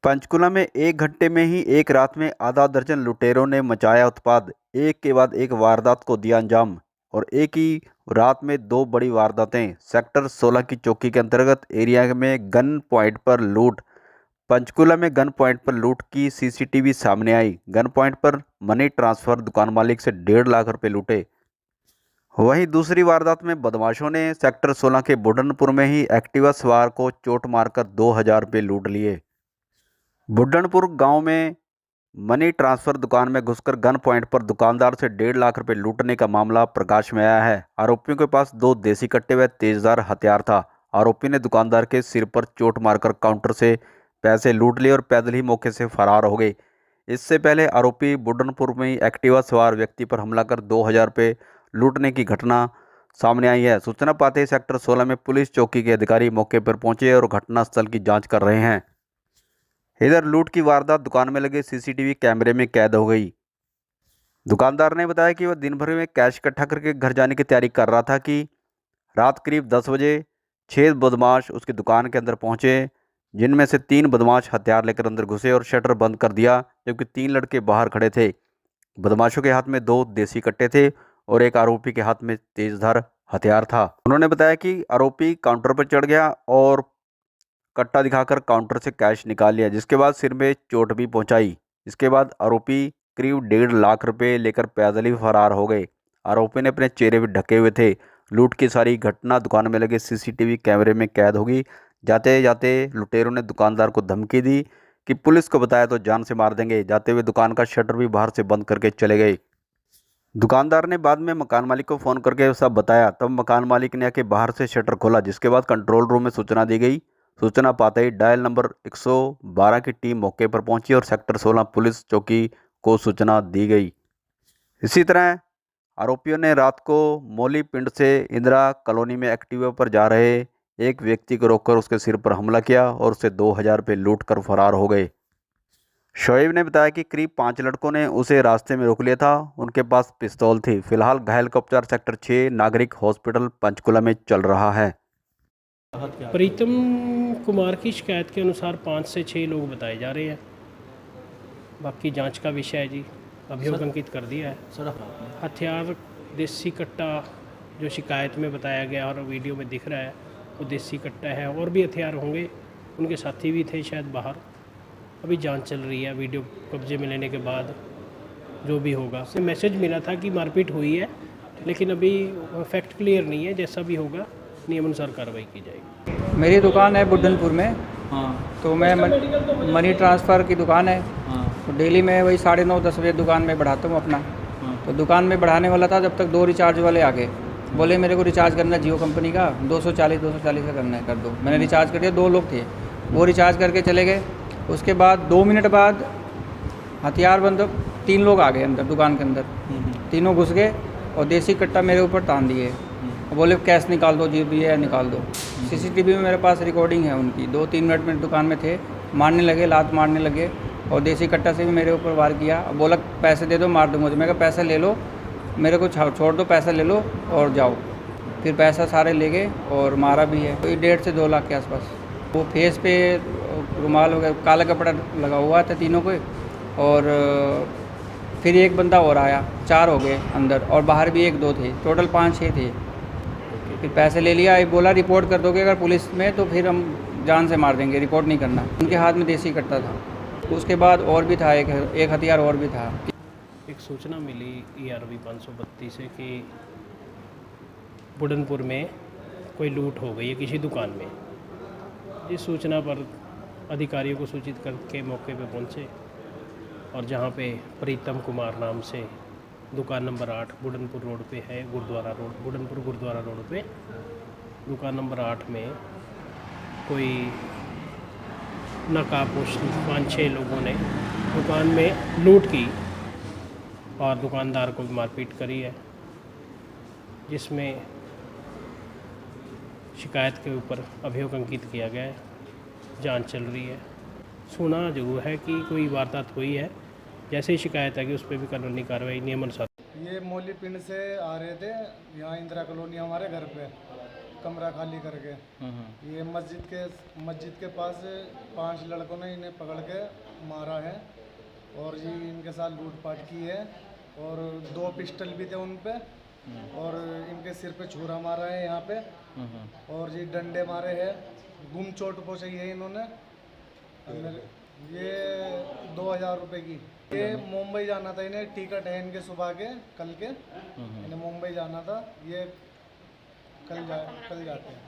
पंचकुला में एक घंटे में ही एक रात में आधा दर्जन लुटेरों ने मचाया उत्पात। एक के बाद एक वारदात को दिया अंजाम और एक ही रात में दो बड़ी वारदातें। सेक्टर 16 की चौकी के अंतर्गत एरिया में गन पॉइंट पर लूट। पंचकुला में गन पॉइंट पर लूट की सीसीटीवी सामने आई। गन पॉइंट पर मनी ट्रांसफर दुकान मालिक से 1.5 लाख रुपए लूटे। वहीं दूसरी वारदात में बदमाशों ने सेक्टर 16 के बुढ़नपुर में ही एक्टिवा सवार को चोट मारकर 2,000 रुपये लूट लिए। बुड्ढनपुर गांव में मनी ट्रांसफर दुकान में घुसकर गन पॉइंट पर दुकानदार से 1.5 लाख रुपए लूटने का मामला प्रकाश में आया है। आरोपियों के पास 2 देसी कट्टे व तेजधार हथियार था। आरोपी ने दुकानदार के सिर पर चोट मारकर काउंटर से पैसे लूट लिए और पैदल ही मौके से फरार हो गए। इससे पहले आरोपी बुड्ढनपुर में ही एक्टिवा सवार व्यक्ति पर हमला कर 2,000 रुपये लूटने की घटना सामने आई है। सूचना पाते ही सेक्टर 16 में पुलिस चौकी के अधिकारी मौके पर पहुंचे और घटनास्थल की जाँच कर रहे हैं। इधर लूट की वारदात दुकान में लगे सीसीटीवी कैमरे में कैद हो गई। दुकानदार ने बताया कि वह दिन भर में कैश इकट्ठा करके घर जाने की तैयारी कर रहा था कि रात करीब 10 बजे 6 बदमाश उसकी दुकान के अंदर पहुंचे, जिनमें से 3 बदमाश हथियार लेकर अंदर घुसे और शटर बंद कर दिया, जबकि 3 लड़के बाहर खड़े थे। बदमाशों के हाथ में 2 देसी कट्टे थे और एक आरोपी के हाथ में तेजधार हथियार था। उन्होंने बताया कि आरोपी काउंटर पर चढ़ गया और कट्टा दिखाकर काउंटर से कैश निकाल लिया, जिसके बाद सिर में चोट भी पहुंचाई। इसके बाद आरोपी करीब 1.5 लाख रुपए लेकर पैदल ही फरार हो गए। आरोपी ने अपने चेहरे भी ढके हुए थे। लूट की सारी घटना दुकान में लगे सीसीटीवी कैमरे में कैद होगी। जाते जाते लुटेरों ने दुकानदार को धमकी दी कि पुलिस को बताया तो जान से मार देंगे। जाते हुए दुकान का शटर भी बाहर से बंद करके चले गए। दुकानदार ने बाद में मकान मालिक को फ़ोन करके सब बताया। तब मकान मालिक ने आके बाहर से शटर खोला, जिसके बाद कंट्रोल रूम में सूचना दी गई। सूचना पाते ही डायल नंबर 112 की टीम मौके पर पहुंची और सेक्टर 16 पुलिस चौकी को सूचना दी गई। इसी तरह आरोपियों ने रात को मौली पिंड से इंदिरा कॉलोनी में एक्टिवा पर जा रहे एक व्यक्ति को रोककर उसके सिर पर हमला किया और उससे 2,000 रुपये लूट कर फरार हो गए। शोएब ने बताया कि करीब 5 लड़कों ने उसे रास्ते में रोक लिया था। उनके पास पिस्तौल थी। फिलहाल घायल का उपचार सेक्टर 6 नागरिक हॉस्पिटल पंचकुला में चल रहा है। प्रीतम कुमार की शिकायत के अनुसार 5 से 6 लोग बताए जा रहे हैं। बाकी जांच का विषय है जी। अभियोग अंकित कर दिया है। हथियार देसी कट्टा जो शिकायत में बताया गया और वीडियो में दिख रहा है वो देसी कट्टा है। और भी हथियार होंगे, उनके साथी भी थे शायद बाहर। अभी जांच चल रही है। वीडियो कब्जे में लेने के बाद जो भी होगा। मैसेज मिला था कि मारपीट हुई है, लेकिन अभी फैक्ट क्लियर नहीं है। जैसा भी होगा नियमानुसार कार्रवाई की जाएगी। मेरी दुकान है बुड्ढनपुर में। तो मैं मनी ट्रांसफ़र की दुकान है। तो डेली मैं वही 9:30-10 बजे दुकान में बढ़ाता हूँ अपना। तो दुकान में बढ़ाने वाला था, जब तक 2 रिचार्ज वाले आ गए। बोले मेरे को रिचार्ज करना है जियो कंपनी का 240 का करना है, कर दो। मैंने रिचार्ज कर दिया। 2 लोग थे, वो रिचार्ज करके चले गए। उसके बाद 2 मिनट बाद हथियार बंद 3 लोग आ गए अंदर दुकान के अंदर। तीनों घुस गए और देसी कट्टा मेरे ऊपर तान दिए। बोले कैश निकाल दो, जी भी है निकाल दो। सीसीटीवी में मेरे पास रिकॉर्डिंग है उनकी। 2-3 मिनट में दुकान में थे, मारने लगे, लात मारने लगे और देसी कट्टा से भी मेरे ऊपर वार किया। बोला पैसे दे दो, मार दूँगा। मैं कहा पैसे ले लो, मेरे को छोड़ दो, पैसा ले लो और जाओ। फिर पैसा सारे ले गए और मारा भी है। कोई 1.5 से 2 लाख के आसपास। वो फेस पे रुमाल वगैरह काला कपड़ा लगा हुआ था तीनों को। और फिर एक बंदा और आया, 4 हो गए अंदर और बाहर भी 1-2 थे, टोटल 5-6 थे। फिर पैसे ले लिया। ये बोला रिपोर्ट कर दोगे अगर पुलिस में तो फिर हम जान से मार देंगे, रिपोर्ट नहीं करना। उनके हाथ में देसी कट्टा था। उसके बाद और भी था, एक हथियार और भी था। एक सूचना मिली ERV 532 से कि बुढ़नपुर में कोई लूट हो गई है किसी दुकान में। इस सूचना पर अधिकारियों को सूचित करके मौके पर पहुंचे और जहां पे प्रीतम कुमार नाम से दुकान नंबर 8 बुढ़नपुर रोड पे है, गुरुद्वारा रोड, बुढ़नपुर गुरुद्वारा रोड पे दुकान नंबर 8 में कोई नकाबपोश 5-6 लोगों ने दुकान में लूट की और दुकानदार को भी मारपीट करी है, जिसमें शिकायत के ऊपर अभियोग अंकित किया गया है। जांच चल रही है। सुना जरूर है कि कोई वारदात हुई है। जैसे ही शिकायत है कि उस पर भी कानूनी कार्रवाई नियमानुसार। ये मौली पिंड से आ रहे थे यहाँ इंदिरा कॉलोनी हमारे घर पे। कमरा खाली करके। ये मस्जिद के पास 5 लड़कों ने इन्हें पकड़ के मारा है और जी इनके साथ लूटपाट की है और 2 पिस्टल भी थे उन पे और इनके सिर पे छुरा मारा है यहाँ पे और जी डंडे मारे हैं, गुम चोट पहुँचाई है इन्होंने। ये 2000 रुपये की। ये मुंबई जाना था, इन्हें टिकट है इनके सुबह के, कल के इन्हें मुंबई जाना था, ये कल जाते हैं।